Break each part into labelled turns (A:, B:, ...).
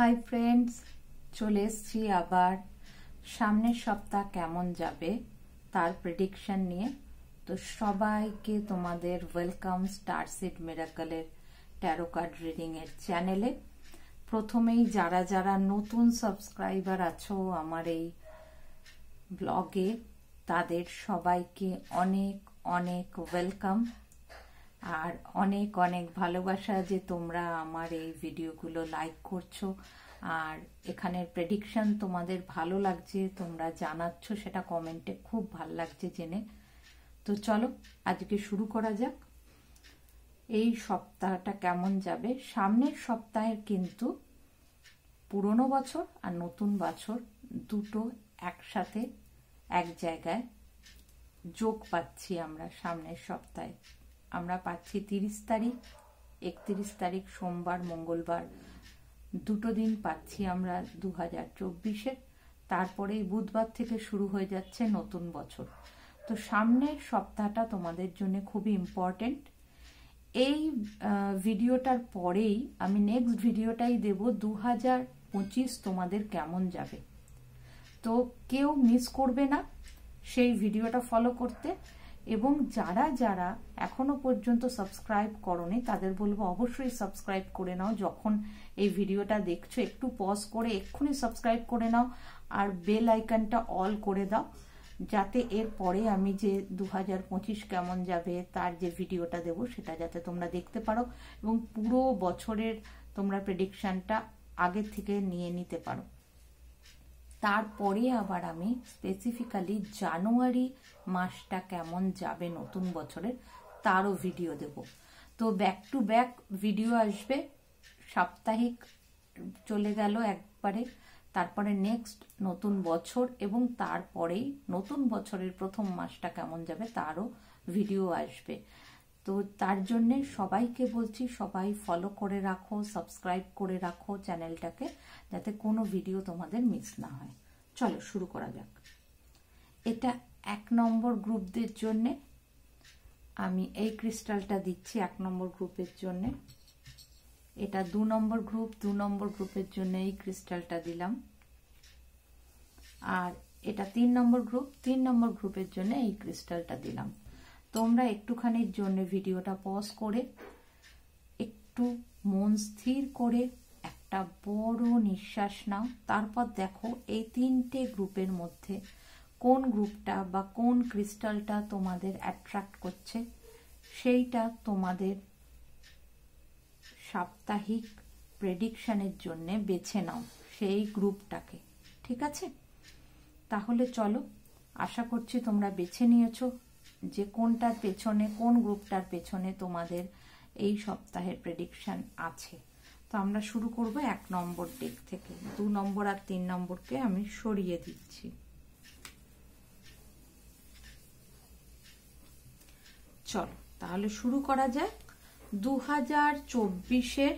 A: Hi friends, চলে এসছি আবার সামনের সপ্তাহ কেমন যাবে তার প্রেডিকশন নিয়ে। তো সবাইকে তোমাদের ওয়েলকাম স্টারসিড মিরাকলের ট্যারো কার্ড রিডিং এর চ্যানেলে। প্রথমেই যারা যারা নতুন সাবস্ক্রাইবার আছো আমার এই ব্লগে, তাদের সবাইকে অনেক অনেক ওয়েলকাম আর অনেক অনেক ভালোবাসা যে তোমরা আমার এই ভিডিওগুলো লাইক করছো আর এখানের প্রেডিকশন তোমাদের ভালো লাগছে, তোমরা জানাচ্ছ, সেটা কমেন্টে খুব ভালো লাগছে জেনে। তো চলো আজকে শুরু করা যাক। এই সপ্তাহটা কেমন যাবে? সামনের সপ্তাহের কিন্তু পুরনো বছর আর নতুন বছর দুটো একসাথে এক জায়গায় যোগ পাচ্ছি আমরা। সামনের সপ্তাহে আমরা পাচ্ছি 30 তারিখ, 31 তারিখ সোমবার মঙ্গলবার, দুটো দিন পাচ্ছি আমরা 2024-এর। তারপরেই বুধবার থেকে শুরু হয়ে যাচ্ছে নতুন বছর। তো সামনের সপ্তাহটা তোমাদের জন্য খুবই ইম্পর্টেন্ট। এই ভিডিওটার পরেই আমি নেক্সট ভিডিওটাই দেব 2025 তোমাদের কেমন যাবে। তো কেউ মিস করবে না সেই ভিডিওটা ফলো করতে। এবং যারা যারা এখনো পর্যন্ত সাবস্ক্রাইব করোনি তাদের বলবো অবশ্যই সাবস্ক্রাইব করে নাও। যখন এই ভিডিওটা দেখছো একটু পজ করে এক্ষুনি সাবস্ক্রাইব করে নাও আর বেল আইকনটা অল করে দাও, যাতে এর পরে আমি যে 2025 কেমন যাবে তার যে ভিডিওটা দেব সেটা যাতে তোমরা দেখতে পারো এবং পুরো বছরের তোমরা প্রেডিকশনটা আগে থেকে নিয়ে নিতে পারো। তারপরে আবার আমি স্পেসিফিক্যালি জানুয়ারি মাসটা কেমন যাবে নতুন বছরের তারও ভিডিও দেব। তো ব্যাক টু ব্যাক ভিডিও আসবে, সাপ্তাহিক চলে গেল একবারে, তারপরে নেক্সট নতুন বছর এবং তারপরেই নতুন বছরের প্রথম মাসটা কেমন যাবে তারও ভিডিও আসবে। তো তার জন্যে সবাইকে বলছি সবাই ফলো করে রাখো, সাবস্ক্রাইব করে রাখো চ্যানেলটাকে, যাতে কোনো ভিডিও তোমাদের মিস না হয়। চলো শুরু করা যাক। এটা 1 নম্বর গ্রুপদের জন্যে আমি এই ক্রিস্টালটা দিচ্ছি 1 নম্বর গ্রুপের জন্য। এটা 2 নম্বর গ্রুপ, 2 নম্বর গ্রুপের জন্য এই ক্রিস্টালটা দিলাম। আর এটা 3 নম্বর গ্রুপ, 3 নম্বর গ্রুপের জন্য এই ক্রিস্টালটা দিলাম। তোমরা একটুখানির জন্য ভিডিওটা পজ করে একটু মন স্থির করে একটা বড় নিঃশ্বাস নাও। তারপর দেখো এই 3টে গ্রুপের মধ্যে কোন গ্রুপটা বা কোন ক্রিস্টালটা তোমাদের অ্যাট্রাক্ট করছে, সেইটা তোমাদের সাপ্তাহিক প্রেডিকশনের জন্য বেছে নাও সেই গ্রুপটাকে। ঠিক আছে? তাহলে চলো, আশা করছি তোমরা বেছে নিয়েছো যে কোনটার পেছনে, কোন গ্রুপটার পেছনে তোমাদের এই সপ্তাহের প্রেডিকশন আছে। তো আমরা শুরু করব 1 নম্বর ডেক থেকে। 2 নম্বর আর 3 নম্বরকে আমি সরিয়ে দিচ্ছি। চলো তাহলে শুরু করা যাক। 2024-এর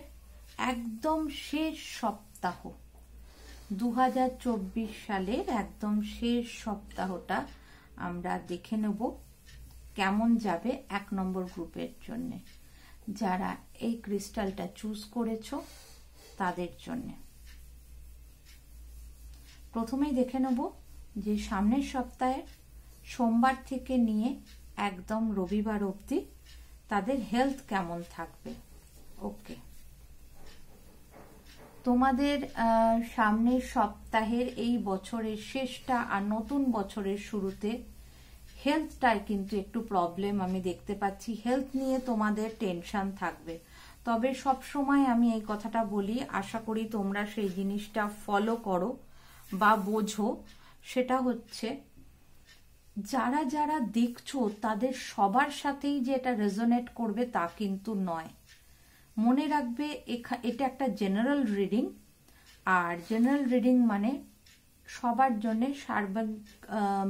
A: একদম শেষ সপ্তাহ, 2024 সালের একদম শেষ সপ্তাহটা আমরা দেখে নেব কেমন যাবে 1 নম্বর গ্রুপের জন্য। যারা এই ক্রিস্টালটা চুজ করেছো তাদের জন্য প্রথমেই দেখে নেব যে সামনের সপ্তাহে সোমবার থেকে নিয়ে একদম রবিবার অবধি তাদের হেলথ কেমন থাকবে। ওকে, তোমাদের সামনের সপ্তাহের এই বছরের শেষটা আর নতুন বছরের শুরুতে হেলথটায় কিন্তু একটু প্রবলেম আমি দেখতে পাচ্ছি। হেলথ নিয়ে তোমাদের টেনশন থাকবে। তবে সব সময় আমি এই কথাটা বলি, আশা করি তোমরা সেই জিনিসটা ফলো করো বা বোঝো। সেটা হচ্ছে যারা যারা দেখছো তাদের সবার সাথেই যে এটা রেজোনেট করবে তা কিন্তু নয়। মনে রাখবে এটা একটা জেনারেল রিডিং, আর জেনারেল রিডিং মানে সবার জন্য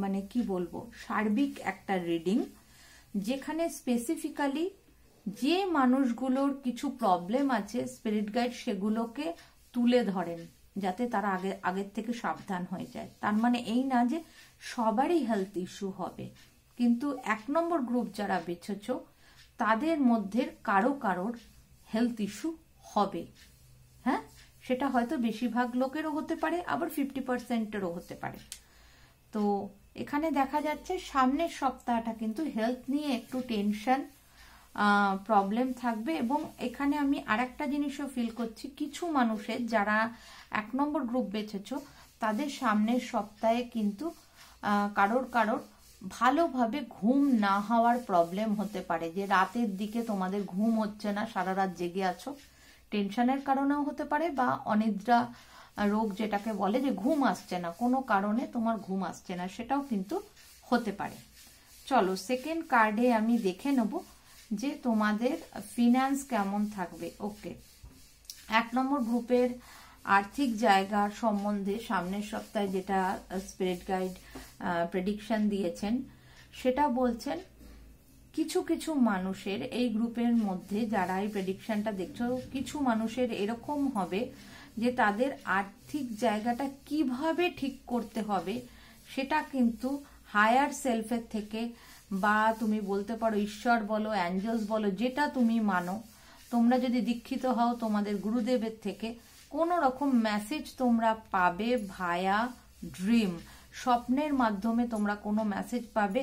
A: মানে কি বলবো, সার্বিক একটা রিডিং, যেখানে স্পেসিফিক্যালি যে মানুষগুলোর কিছু প্রবলেম আছে স্পিরিট গাইড সেগুলোকে তুলে ধরেন যাতে তারা আগের থেকে সাবধান হয়ে যায়। তার মানে এই না যে সবারই হেলথ ইস্যু হবে, কিন্তু 1 নম্বর গ্রুপ যারা বেছেছ তাদের মধ্যে কারোর হেলথ ইস্যু হবে। হ্যাঁ, সেটা হয়তো বেশিরভাগ লোকেরও হতে পারে, আবার 50%-এরও হতে পারে। তো এখানে দেখা যাচ্ছে সামনের সপ্তাহটা কিন্তু হেলথ নিয়ে একটু টেনশন প্রবলেম থাকবে। এবং এখানে আমি আরেকটা জিনিসও ফিল করছি, কিছু মানুষের যারা 1 নম্বর গ্রুপ বেছেছো তাদের সামনের সপ্তাহে কিন্তু কারোর ভালোভাবে ঘুম না হওয়ার প্রবলেম হতে পারে, যে রাতের দিকে তোমাদের ঘুম হচ্ছে না, সারা রাত জেগে আছো, টেনশনের কারণেও হতে পারে, বা অনিদ্রা রোগ যেটাকে বলে, যে ঘুম আসছে না, কোনো কারণে তোমার ঘুম আসছে না, সেটাও কিন্তু হতে পারে। চলো সেকেন্ড কার্ডে আমি দেখে নেব যে তোমাদের ফিনান্স কেমন থাকবে। ওকে, 1 নম্বর গ্রুপের আর্থিক জায়গার সম্বন্ধে সামনের সপ্তাহে যেটা স্পিরিট গাইড প্রেডিকশন দিয়েছেন, সেটা বলছেন কিছু কিছু মানুষের, এই গ্রুপের মধ্যে যারা এই প্রেডিকশনটা দেখছো, কিছু মানুষের এরকম হবে যে তাদের আর্থিক জায়গাটা কিভাবে ঠিক করতে হবে সেটা কিন্তু হায়ার সেলফের থেকে, বা তুমি বলতে পারো ঈশ্বর বলো, অ্যাঞ্জেলস বলো, যেটা তুমি মানো, তোমরা যদি দীক্ষিত হও তোমাদের গুরুদেবের থেকে কোনো রকম মেসেজ তোমরা পাবে ভায়া ড্রিম, স্বপ্নের মাধ্যমে তোমরা কোনো মেসেজ পাবে,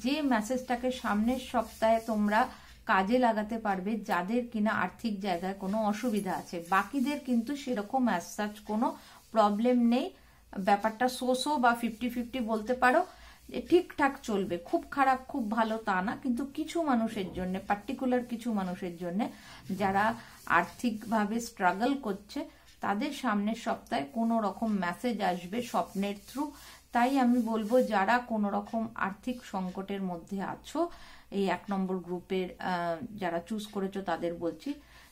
A: যে মেসেজটাকে সামনের সপ্তাহে তোমরা কাজে লাগাতে পারবে যাদের কিনা আর্থিক জায়গায় কোনো অসুবিধা আছে। বাকিদের কিন্তু সেরকম অ্যাজ সাচ কোনো প্রবলেম নেই, ব্যাপারটা সোসো বা 50-50 বলতে পারো, ঠিকঠাক চলবে, খুব খারাপ খুব ভালো তা না। কিন্তু কিছু মানুষের জন্য, পার্টিকুলার কিছু মানুষের জন্য যারা আর্থিকভাবে স্ট্রাগল করছে, তাদের সামনের সপ্তাহে কোনো রকম মেসেজ আসবে স্বপ্নের থ্রু। তাই আমি বলবো যারা কোনো রকম আর্থিক সংকটের মধ্যে আছো, এই 1 নম্বর গ্রুপের যারা চুজ করেছো তাদের বলছি,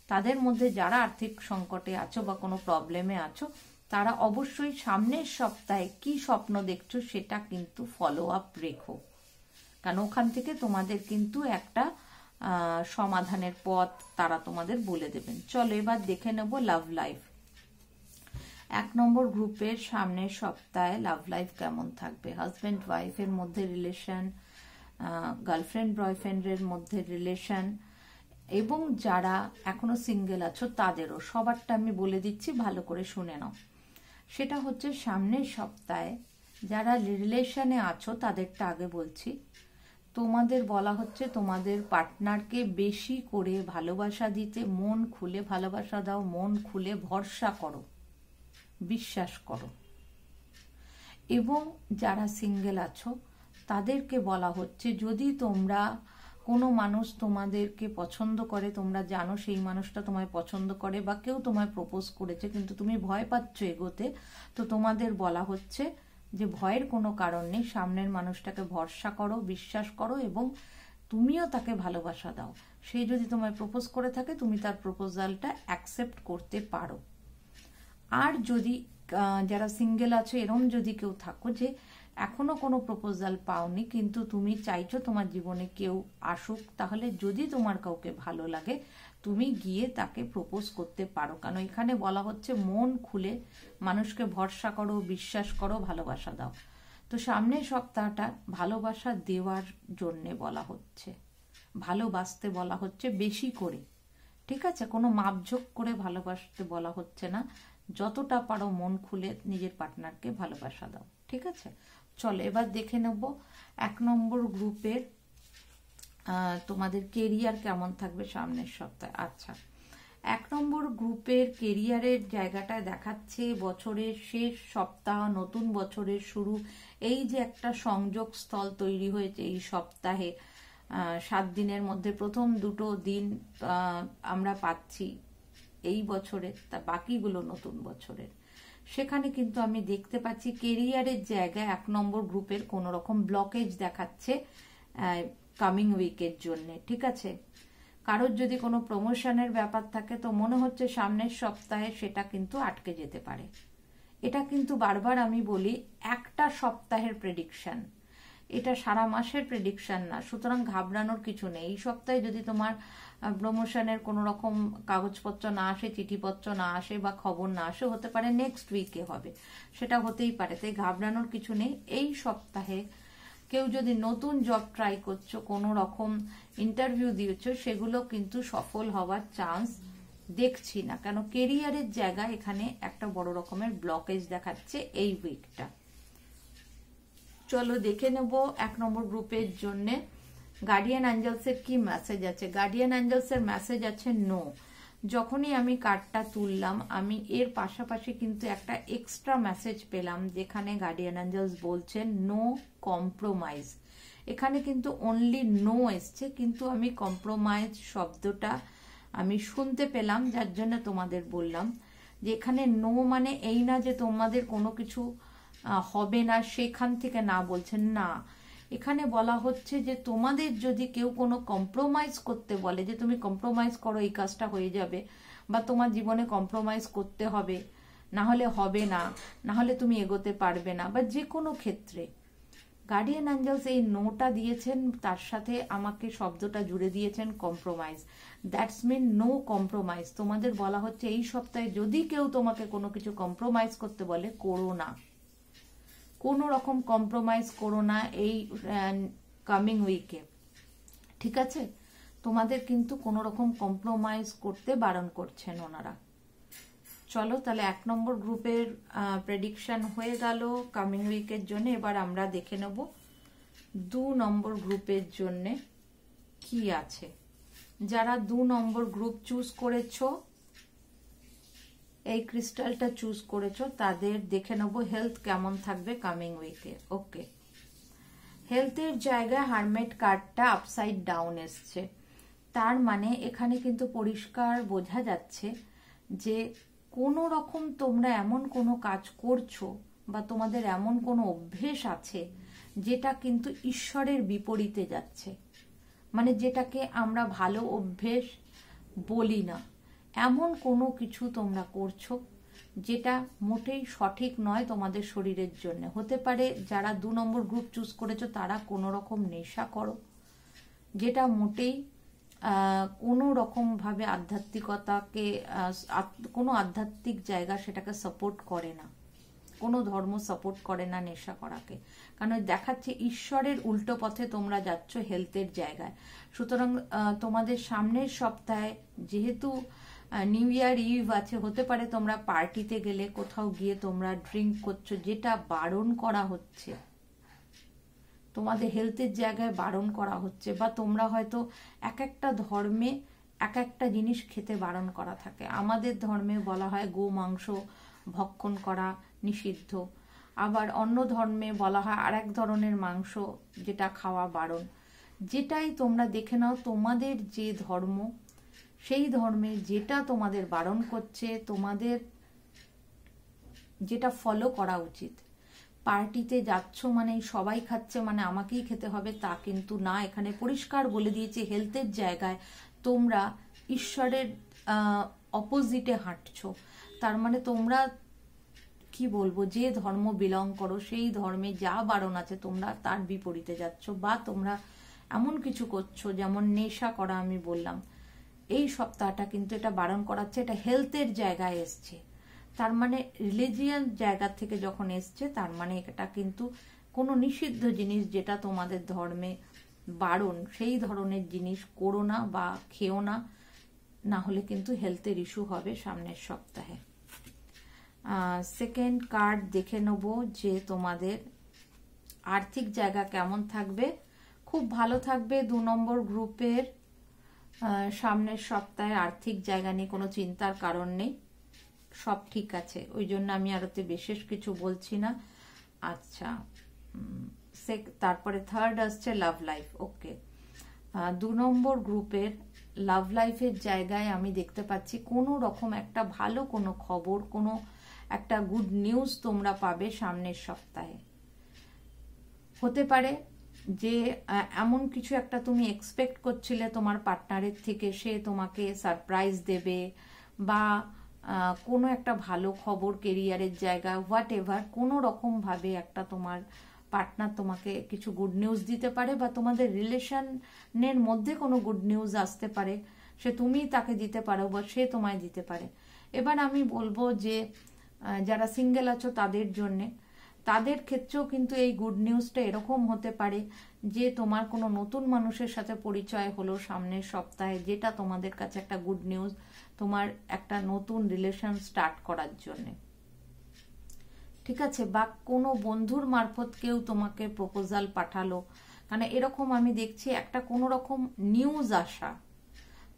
A: তাদের মধ্যে যারা আর্থিক সংকটে আছো বা কোনো প্রবলেমে আছো, তারা অবশ্যই সামনের সপ্তাহে কি স্বপ্ন দেখছো সেটা কিন্তু ফলো আপ রেখো, কারণ ওখান থেকে তোমাদের কিন্তু একটা সমাধানের পথ তারা তোমাদের বলে দেবেন। চলো এবার দেখে নেব লাভ লাইফ। 1 নম্বর গ্রুপের সামনের সপ্তাহে লাভ লাইফ কেমন থাকবে। হাজব্যান্ড ওয়াইফের মধ্যে রিলেশন, গার্লফ্রেন্ড বয়ফ্রেন্ডের মধ্যে রিলেশন, এবং যারা এখনো সিঙ্গেল আছো তাদেরও, সবারটা আমি বলে দিচ্ছি, ভালো করে শুনে নাও। সেটা হচ্ছে সামনের সপ্তাহে যারা রিলেশনে আছো তাদেরটা আগে বলছি, তোমাদের বলা হচ্ছে তোমাদের পার্টনারকে বেশি করে ভালোবাসা দিতে, মন খুলে ভালোবাসা দাও, মন খুলে ভরসা করো, বিশ্বাস করো। এবং যারা সিঙ্গেল আছো তাদেরকে বলা হচ্ছে যদি তোমরা কোনো মানুষ তোমাদেরকে পছন্দ করে, তোমরা জানো সেই মানুষটা তোমায় পছন্দ করে, বা কেউ তোমায় প্রপোজ করেছে কিন্তু তুমি ভয় পাচ্ছ এগোতে, তো তোমাদের বলা হচ্ছে যে ভয়ের কোনো কারণ নেই, সামনের মানুষটাকে ভরসা করো, বিশ্বাস করো, এবং তুমিও তাকে ভালোবাসা দাও। সে যদি তোমায় প্রপোজ করে থাকে তুমি তার প্রপোজালটা অ্যাকসেপ্ট করতে পারো। আর যদি যারা সিঙ্গেল আছে এরম যদি কেউ থাকো যে এখনো কোনো প্রপোজাল পাওনি কিন্তু তুমি চাইছো তোমার জীবনে কেউ আসুক, তাহলে যদি তোমার কাউকে ভালো লাগে তুমি গিয়ে তাকে প্রপোজ করতে পারো, কারণ এখানে বলা হচ্ছে মন খুলে মানুষকে ভরসা করো, বিশ্বাস করো, ভালোবাসা দাও। তো সামনের সপ্তাহটা ভালোবাসা দেওয়ার জন্যে বলা হচ্ছে, ভালোবাসতে বলা হচ্ছে বেশি করে, ঠিক আছে? কোনো মাপঝোঁক করে ভালোবাসতে বলা হচ্ছে না, যতটা পারো মন খুলে নিজের পার্টনারকে ভালোবাসা দাও, ঠিক আছে? চলো এবার দেখে নেব 1 নম্বর গ্রুপের তোমাদের কেরিয়ার কেমন থাকবে সামনের সপ্তাহে। আচ্ছা, 1 নম্বর গ্রুপের কেরিয়ারের জায়গাটায় দেখাচ্ছে বছরের শেষ সপ্তাহ, নতুন বছরের শুরু, এই যে একটা সংযোগ স্থল তৈরি হয়েছে এই সপ্তাহে, 7 দিনের মধ্যে প্রথম 2টো দিন আমরা পাচ্ছি এই বছরে, তা বাকিগুলো নতুন বছরের। সেখানে কিন্তু আমি দেখতে পাচ্ছি কেরিয়ারের জায়গায় 1 নম্বর গ্রুপের কোনো রকম ব্লকেজ দেখাচ্ছে কামিং উইকের জন্য, ঠিক আছে? কারোর যদি কোনো প্রমোশনের ব্যাপার থাকে তো মনে হচ্ছে সামনের সপ্তাহে সেটা কিন্তু আটকে যেতে পারে। এটা কিন্তু বারবার আমি বলি একটা সপ্তাহের প্রেডিকশন, এটা সারা মাসের প্রেডিকশন না, সুতরাং ঘাবড়ানোর কিছু নেই। এই সপ্তাহে যদি তোমার প্রমোশনের কোনো রকম কাগজপত্র না আসে, চিঠিপত্র না আসে বা খবর না আসে, হতে পারে নেক্সট উইকে হবে, সেটা হতেই পারে, তাই ঘাবড়ানোর কিছু নেই। এই সপ্তাহে কেউ যদি নতুন জব ট্রাই করছো, কোনো রকম ইন্টারভিউ দিয়েছো, সেগুলো কিন্তু সফল হওয়ার চান্স দেখছি না, কেন কেরিয়ারের জায়গায় এখানে একটা বড় রকমের ব্লকেজ দেখাচ্ছে এই উইকটা। চলো দেখে নেব 1 নম্বর গ্রুপের জন্য গার্ডিয়ান অ্যাঞ্জেলসের কি মেসেজ আছে। গার্ডিয়ান অ্যাঞ্জেলসের মেসেজ আছে নো। যখনই আমি কার্ডটা তুললাম আমি এর পাশাপাশি কিন্তু একটা এক্সট্রা মেসেজ পেলাম, যেখানে গার্ডিয়ান অ্যাঞ্জেলস বলছেন নো কম্প্রোমাইজ। এখানে কিন্তু অনলি নো এসছে, কিন্তু আমি কম্প্রোমাইজ শব্দটা আমি শুনতে পেলাম, যার জন্য তোমাদের বললাম যে এখানে নো মানে এই না যে তোমাদের কোনো কিছু হবে না, সেখান থেকে না বলছেন না। এখানে বলা হচ্ছে যে তোমাদের যদি কেউ কোনো কম্প্রোমাইজ করতে বলে, যে তুমি কম্প্রোমাইজ করো এই কাজটা হয়ে যাবে, বা তোমার জীবনে কম্প্রোমাইজ করতে হবে, না হলে হবে না, না হলে তুমি এগোতে পারবে না, বা যে কোনো ক্ষেত্রে গার্ডিয়ান অ্যাঞ্জেলস এই নোটা দিয়েছেন, তার সাথে আমাকে শব্দটা জুড়ে দিয়েছেন compromise. That's mean no compromise. তোমাদের বলা হচ্ছে এই সপ্তাহে যদি কেউ তোমাকে কোনো কিছু কম্প্রোমাইজ করতে বলে, করো না, কোনো রকম কম্প্রোমাইজ করো না এই কামিং উইকে, ঠিক আছে? তোমাদের কিন্তু কোনো রকম কম্প্রোমাইজ করতে বারণ করছেন ওনারা। চলো তাহলে 1 নম্বর গ্রুপের প্রেডিকশন হয়ে গেল কামিং উইকের জন্য। এবার আমরা দেখে নেব 2 নম্বর গ্রুপের জন্য কি আছে। যারা 2 নম্বর গ্রুপ চুজ করেছো, এই ক্রিস্টালটা চুজ করেছো, তাদের দেখে নেব হেলথ কেমন থাকবে কামিং উইকে। ওকে, হেলথের জায়গায় হারমেট কার্ডটা আপসাইড ডাউন এসছে, তার মানে এখানে কিন্তু পরিষ্কার বোঝা যাচ্ছে যে কোনো রকম তোমরা এমন কোনো কাজ করছো বা তোমাদের এমন কোনো অভ্যেস আছে যেটা কিন্তু ঈশ্বরের বিপরীতে যাচ্ছে, মানে যেটাকে আমরা ভালো অভ্যেস বলি না, এমন কোনো কিছু তোমরা করছো যেটা মোটেই সঠিক নয় তোমাদের শরীরের জন্য। হতে পারে যারা 2 নম্বর গ্রুপ চুজ করেছো তারা কোনো রকম নেশা করো, যেটা মোটেই কোনো রকম ভাবে আধ্যাত্মিকতাকে, কোনো আধ্যাত্মিক জায়গা সেটাকে সাপোর্ট করে না, কোনো ধর্ম সাপোর্ট করে না নেশা করাকে, কারণ দেখাচ্ছে ঈশ্বরের উল্টো পথে তোমরা যাচ্ছ হেলথের জায়গায়। সুতরাং তোমাদের সামনের সপ্তাহে যেহেতু নিউ ইয়ার ইভ আছে, হতে পারে তোমরা পার্টিতে গেলে, কোথাও গিয়ে তোমরা ড্রিঙ্ক করছো, যেটা বারণ করা হচ্ছে, তোমাদের হেলথের জায়গায় বারণ করা হচ্ছে, বা তোমরা হয়তো এক একটা ধর্মে এক একটা জিনিস খেতে বারণ করা থাকে। আমাদের ধর্মে বলা হয় গো মাংস ভক্ষণ করা নিষিদ্ধ, আবার অন্য ধর্মে বলা হয় আরেক ধরনের মাংস যেটা খাওয়া বারণ। যেটাই তোমরা দেখে নাও, তোমাদের যে ধর্ম, সেই ধর্মে যেটা তোমাদের বারণ করছে, তোমাদের যেটা ফলো করা উচিত। পার্টিতে যাচ্ছ মানে সবাই খাচ্ছে মানে আমাকেই খেতে হবে তা কিন্তু না, এখানে পরিষ্কার বলে দিয়েছে হেলথের জায়গায় তোমরা ঈশ্বরের অপোজিটে হাঁটছো। তার মানে তোমরা কি বলবো, যে ধর্ম বিলং করো সেই ধর্মে যা বারণ আছে তোমরা তার বিপরীতে যাচ্ছ, বা তোমরা এমন কিছু করছো যেমন নেশা করা আমি বললাম। এই সপ্তাহটা কিন্তু এটা বারণ করাচ্ছে, এটা হেলথের জায়গায় এসছে। তার মানে রিলিজিয়ান জায়গা থেকে যখন এসছে, তার মানে এটা কিন্তু কোনো নিষিদ্ধ জিনিস যেটা তোমাদের ধর্মে বারণ, সেই ধরনের জিনিস করো না বা খেও না, না হলে কিন্তু হেলথের ইস্যু হবে সামনের সপ্তাহে। সেকেন্ড কার্ড দেখে নেব যে তোমাদের আর্থিক জায়গা কেমন থাকবে। খুব ভালো থাকবে 2 নম্বর গ্রুপের সামনের সপ্তাহে। আর্থিক জায়গা নিয়ে কোনো চিন্তার কারণ নেই, সব ঠিক আছে, ওই জন্য আমি আরতে বিশেষ কিছু বলছি না। আচ্ছা, তারপরে থার্ড আসছে লাভ লাইফ। ওকে, 2 নম্বর গ্রুপের লাভ লাইফের জায়গায় আমি দেখতে পাচ্ছি কোনো রকম একটা ভালো কোনো খবর, কোনো একটা গুড নিউজ তোমরা পাবে সামনের সপ্তাহে। হতে পারে যে এমন কিছু একটা তুমি এক্সপেক্ট করছিলে তোমার পার্টনারের থেকে, সে তোমাকে সারপ্রাইজ দেবে, বা কোনো একটা ভালো খবর কেরিয়ারের জায়গা, হোয়াট এভার, কোনো রকম ভাবে একটা তোমার পার্টনার তোমাকে কিছু গুড নিউজ দিতে পারে, বা তোমাদের রিলেশনের মধ্যে কোনো গুড নিউজ আসতে পারে, সে তুমি তাকে দিতে পারো বা সে তোমায় দিতে পারে। এবার আমি বলবো যে যারা সিঙ্গেল আছো তাদের জন্যে, তাদের ক্ষেত্রেও কিন্তু এই গুড নিউজটা এরকম হতে পারে যে তোমার কোনো নতুন মানুষের সাথে পরিচয় হলো সামনের সপ্তাহে, যেটা তোমাদের কাছে একটা গুড নিউজ, তোমার একটা নতুন রিলেশন স্টার্ট করার জন্য, ঠিক আছে? বা কোনো বন্ধুর মারফত কেউ তোমাকে প্রপোজাল পাঠালো, কারণ এরকম আমি দেখছি একটা কোনো রকম নিউজ আসা,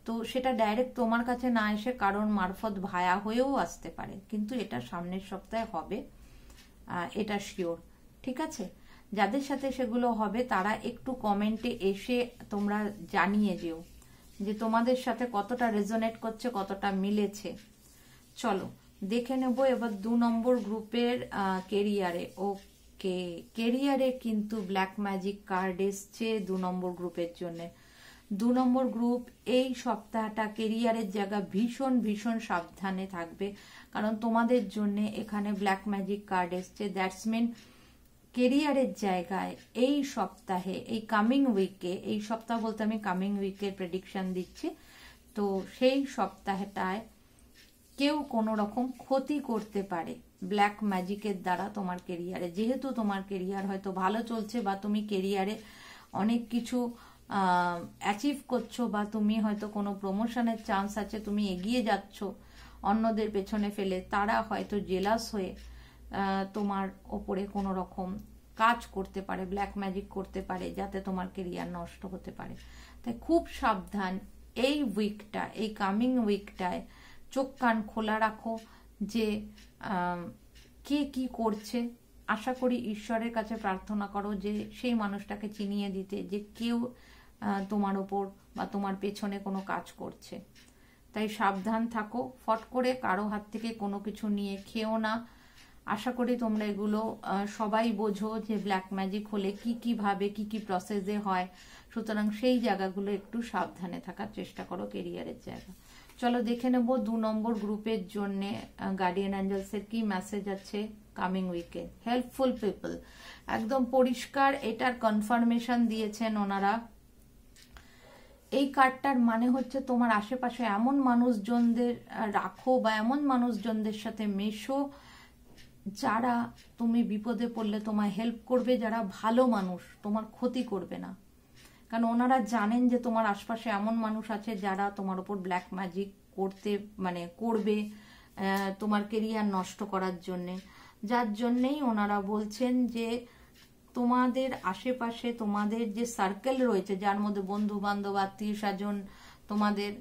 A: তো সেটা ডাইরেক্ট তোমার কাছে না এসে কারণ মারফত ভায়া হয়েও আসতে পারে, কিন্তু এটা সামনের সপ্তাহে হবে, এটা শিওর, ঠিক আছে? যাদের সাথে সেগুলো হবে তারা একটু কমেন্টে এসে তোমরা জানিয়ে যেও যে তোমাদের সাথে কতটা রেজোনেট করছে, কতটা মিলেছে। চলো দেখে নেব এবার 2 নম্বর গ্রুপের কেরিয়ারে। ওকে, কেরিয়ারে কিন্তু ব্ল্যাক ম্যাজিক কার্ড এসছে 2 নম্বর গ্রুপের জন্য। 2 নম্বর গ্রুপ এই সপ্তাহটা কেরিয়ারের জায়গা ভীষণ ভীষণ সাবধানে থাকবে, কারণ তোমাদের জন্য এখানে ব্ল্যাক ম্যাজিক কার্ড এসছে। দ্যাটস মিন কেরিয়ারের জায়গায় এই সপ্তাহে, এই কামিং উইকে, এই সপ্তাহ বলতে আমি কামিং উইকের প্রেডিকশন দিচ্ছি, তো সেই সপ্তাহটায় কেউ কোনো রকম ক্ষতি করতে পারে ব্ল্যাক ম্যাজিকের দ্বারা তোমার কেরিয়ারে। যেহেতু তোমার কেরিয়ার হয়তো ভালো চলছে বা তুমি কেরিয়ারে অনেক কিছু অ্যাচিভ করছো, বা তুমি হয়তো কোনো প্রমোশনের চান্স আছে, তুমি এগিয়ে যাচ্ছ অন্যদের পেছনে ফেলে, তারা হয়তো জেলাস হয়ে তোমার ওপরে কোনো রকম কাজ করতে পারে, ব্ল্যাক ম্যাজিক করতে পারে, যাতে তোমার কেরিয়ার নষ্ট হতে পারে। তাই খুব সাবধান এই উইকটা, এই কামিং উইকটায় চোখ কান খোলা রাখো যে কে কি করছে। আশা করি ঈশ্বরের কাছে প্রার্থনা করো যে সেই মানুষটাকে চিনিয়ে দিতে, যে কেউ তোমার ওপর বা তোমার পেছনে কোনো কাজ করছে। তাই সাবধান থাকো, ফট করে কারো হাত থেকে কোনো কিছু নিয়ে খেও না। আশা করি তোমরা এগুলো সবাই বোঝো যে ব্ল্যাক ম্যাজিক হলে কি কি ভাবে, কি কি প্রসেসে হয়, সুতরাং সেই জায়গাগুলো একটু সাবধানে থাকার চেষ্টা করো কেরিয়ারের জায়গা। চলো দেখে নেব 2 নম্বর গ্রুপের জন্য গার্ডিয়ান অ্যাঞ্জেলসের কি মেসেজ আছে কামিং উইকে। হেল্পফুল পিপল, একদম পরিষ্কার এটার কনফার্মেশন দিয়েছেন ওনারা। এই কার্ডটার মানে হচ্ছে তোমার আশেপাশে এমন মানুষজনদের রাখো বা এমন মানুষজনদের সাথে মেশো যারা তুমি বিপদে পড়লে তোমায় হেল্প করবে, যারা ভালো মানুষ, তোমার ক্ষতি করবে না। কারণ ওনারা জানেন যে তোমার আশপাশে এমন মানুষ আছে যারা তোমার উপর ব্ল্যাক ম্যাজিক করবে তোমার কেরিয়ার নষ্ট করার জন্যে। যার জন্যেই ওনারা বলছেন যে তোমাদের আশেপাশে তোমাদের যে সার্কেল রয়েছে, যার মধ্যে বন্ধু বান্ধব, আত্মীয় স্বজন, তোমাদের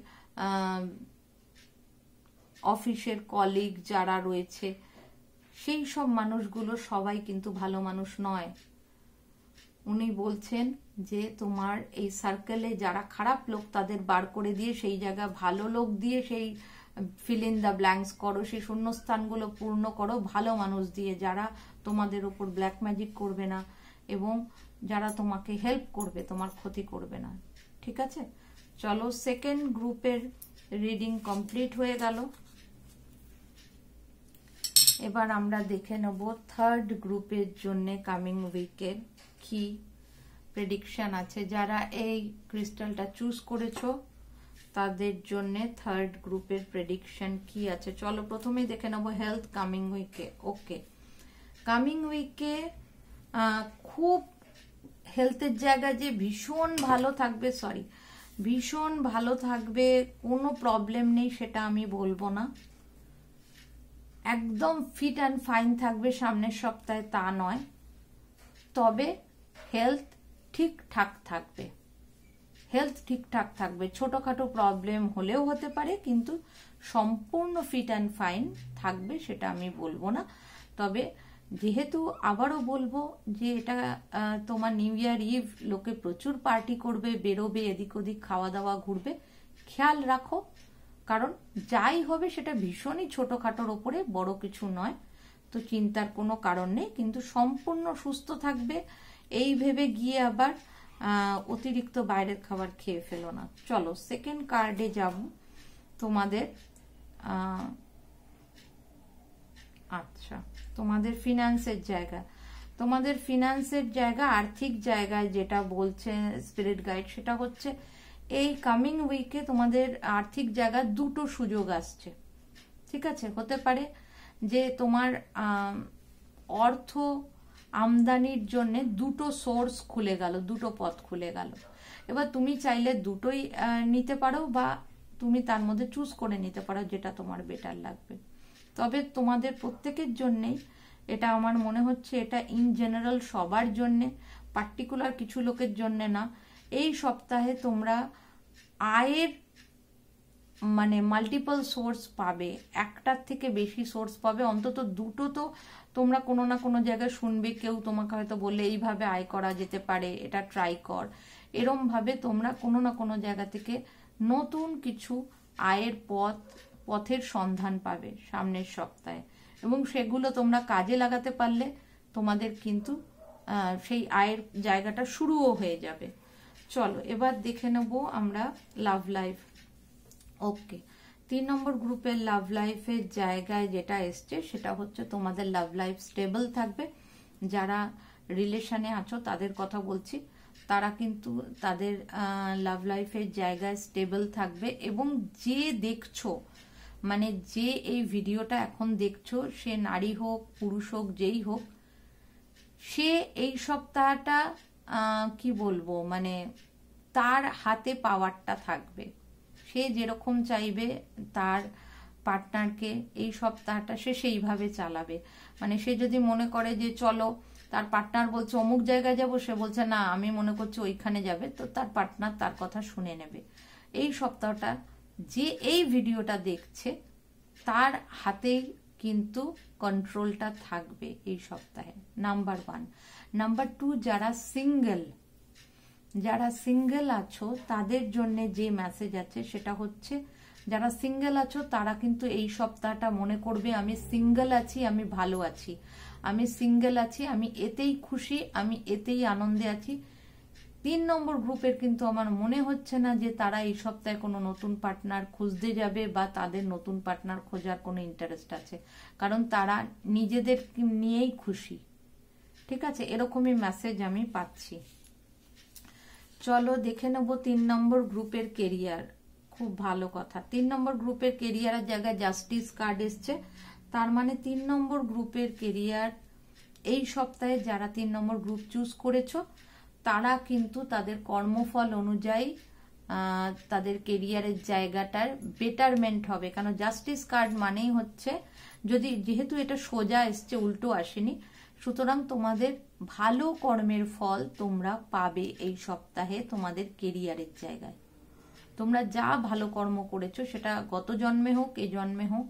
A: অফিসের কলিগ যারা রয়েছে, সেই সব মানুষগুলো সবাই কিন্তু ভালো মানুষ নয়। উনি বলছেন যে তোমার এই সার্কেলে যারা খারাপ লোক তাদের বার করে দিয়ে সেই জায়গা ভালো লোক দিয়ে সেই ফিল ইন দ্য ব্ল্যাঙ্কস করো, সেই শূন্যস্থানগুলো পূর্ণ করো ভালো মানুষ দিয়ে, যারা তোমাদের উপর ব্ল্যাক ম্যাজিক করবে না এবং যারা তোমাকে হেল্প করবে, তোমার ক্ষতি করবে না, ঠিক আছে? চলো সেকেন্ড গ্রুপের রিডিং কমপ্লিট হয়ে গেল। এবার আমরা দেখে নেব থার্ড গ্রুপের জন্য কামিং উইকের কি প্রেডিকশন আছে। যারা এই ক্রিস্টালটা চুজ করেছো তাদের জন্য থার্ড গ্রুপের প্রেডিকশন কি আছে চলো প্রথমেই দেখে নেব হেলথ কামিং উইকে। ওকে, কামিং উইকে খুব হেলথের জায়গা যে ভীষণ ভালো থাকবে, ভীষণ ভালো থাকবে, কোনো প্রবলেম নেই সেটা আমি বলবো না। একদম ফিট অ্যান্ড ফাইন থাকবে সামনের সপ্তাহে তা নয়, তবে হেলথ ঠিকঠাক থাকবে, হেলথ ঠিকঠাক থাকবে। ছোটখাটো প্রবলেম হলেও হতে পারে, কিন্তু সম্পূর্ণ ফিট অ্যান্ড ফাইন থাকবে সেটা আমি বলবো না। তবে যেহেতু আবারও বলবো যে এটা তোমার নিউ ইয়ার ইভ, লোকে প্রচুর পার্টি করবে, বেরোবে, এদিক ওদিক খাওয়া দাওয়া, ঘুরবে, খেয়াল রাখো, কারণ যাই হবে সেটা ভীষণই ছোটখাটোর ওপরে, বড় কিছু নয়, তো চিন্তার কোনো কারণ নেই। কিন্তু সম্পূর্ণ সুস্থ থাকবে এই ভেবে গিয়ে আবার অতিরিক্ত বাইরের খাবার খেয়ে ফেলো না। চলো সেকেন্ড কার্ডে যাব তোমাদের। আচ্ছা, তোমাদের ফিনান্সের জায়গা, তোমাদের ফিনান্সের জায়গা, আর্থিক জায়গায় যেটা বলছে স্পিরিট গাইড সেটা হচ্ছে এই কামিং উইকে তোমাদের আর্থিক জায়গায় দুটো সুযোগ আসছে, ঠিক আছে? হতে পারে যে তোমার অর্থ আমদানির জন্য দুটো সোর্স খুলে গেল, দুটো পথ খুলে গেল। এবার তুমি চাইলে দুটোই নিতে পারো বা তুমি তার মধ্যে চুজ করে নিতে পারো যেটা তোমার বেটার লাগবে। তবে তোমাদের প্রত্যেকের জন্যেই এটা আমার মনে হচ্ছে এটা ইন জেনারেল সবার জন্যে, পার্টিকুলার কিছু লোকের জন্যে না। এই সপ্তাহে তোমরা আয়ের মানে মাল্টিপল সোর্স পাবে, একটার থেকে বেশি সোর্স পাবে, অন্তত দুটো তো তোমরা কোনো না কোনো জায়গায় শুনবে, কেউ তোমাকে হয়তো বললে এইভাবে আয় করা যেতে পারে, এটা ট্রাই কর। এরম ভাবে তোমরা কোনো না কোনো জায়গা থেকে নতুন কিছু আয়ের পথের সন্ধান পাবে সামনের সপ্তাহে, এবং সেগুলো তোমরা কাজে লাগাতে পারলে তোমাদের কিন্তু সেই আয়ের জায়গাটা শুরুও হয়ে যাবে। চলো এবার দেখে নেব আমরা লাভ লাইফ। ওকে, 3 নম্বর গ্রুপের লাভ লাইফের জায়গায় যেটা এসছে সেটা হচ্ছে তোমাদের লাভ লাইফ স্টেবল থাকবে। যারা রিলেশনে আছো তাদের কথা বলছি, তারা কিন্তু তাদের লাভ লাইফের জায়গায় স্টেবল থাকবে। এবং যে দেখছো, মানে যে এই ভিডিওটা এখন দেখছো, সে নারী হোক পুরুষ হোক যেই হোক, সে এই সপ্তাহটা কি বলবো, মানে তার হাতে পাওয়ারটা থাকবে। সে যেরকম চাইবে তার পার্টনারকে এই সপ্তাহটা সে সেইভাবে চালাবে। মানে সে যদি মনে করে যে চলো, তার পার্টনার বলছে অমুক জায়গায় যাবো, সে বলছে না আমি মনে করছি ওইখানে যাবে, তো তার পার্টনার তার কথা শুনে নেবে। এই সপ্তাহটা যে এই ভিডিওটা দেখছে তার হাতেই কিন্তু কন্ট্রোলটা থাকবে এই সপ্তাহে, নাম্বার 1। নাম্বার 2, যারা সিঙ্গেল আছো তাদের জন্য যে মেসেজ আছে সেটা হচ্ছে, যারা সিঙ্গেল আছো তারা কিন্তু এই সপ্তাহটা মনে করবে আমি সিঙ্গেল আছি, আমি ভালো আছি, আমি সিঙ্গেল আছি, আমি এতেই খুশি, আমি এতেই আনন্দে আছি। 3 নম্বর গ্রুপের কিন্তু আমার মনে হচ্ছে না যে তারা এই সপ্তাহে কোনো নতুন পার্টনার খুঁজতে যাবে বা তাদের নতুন পার্টনার খোঁজার কোনো ইন্টারেস্ট আছে, কারণ তারা নিজেদের নিয়েই খুশি। ঠিক আছে, এরকমই মেসেজ আমি পাচ্ছি। চলো দেখে নেব 3 নম্বর গ্রুপের কেরিয়ার। খুব ভালো কথা, 3 নম্বর গ্রুপের কেরিয়ারের জায়গায় জাস্টিস কার্ড এসছে। তার মানে 3 নম্বর গ্রুপের কেরিয়ার এই সপ্তাহে যারা 3 নম্বর গ্রুপ চুজ করেছো তারা কিন্তু তাদের কর্মফল অনুযায়ী তাদের কেরিয়ারের জায়গাটার বেটারমেন্ট হবে। কারণ জাস্টিস কার্ড মানেই হচ্ছে, যেহেতু এটা সোজা এসছে, উল্টো আসেনি, সুতরাং তোমাদের ভালো কর্মের ফল তোমরা পাবে এই সপ্তাহে তোমাদের কেরিয়ারের জায়গায়। তোমরা যা ভালো কর্ম করেছো সেটা গত জন্মে হোক এই জন্মে হোক,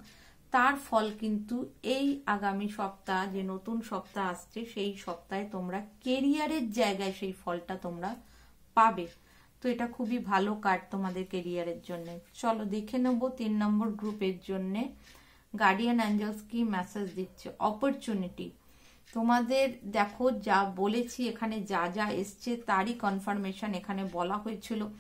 A: তার ফল কিন্তু এই আগামী সপ্তাহ, যে নতুন সপ্তাহ আসছে সেই সপ্তাহে তোমরা কেরিয়ারের জায়গায় সেই ফলটা তোমরা পাবে। তো এটা খুবই ভালো কার্ড তোমাদের কেরিয়ারের জন্য। চলো দেখে নেব 3 নম্বর গ্রুপের জন্য গার্ডিয়ান অ্যাঞ্জেলস কি মেসেজ দিচ্ছে। অপরচুনিটি, তোমাদের দেখো যা বলেছি এখানে, যা যা এসছে তারই কনফার্মেশন এখানে বলা হয়েছিল।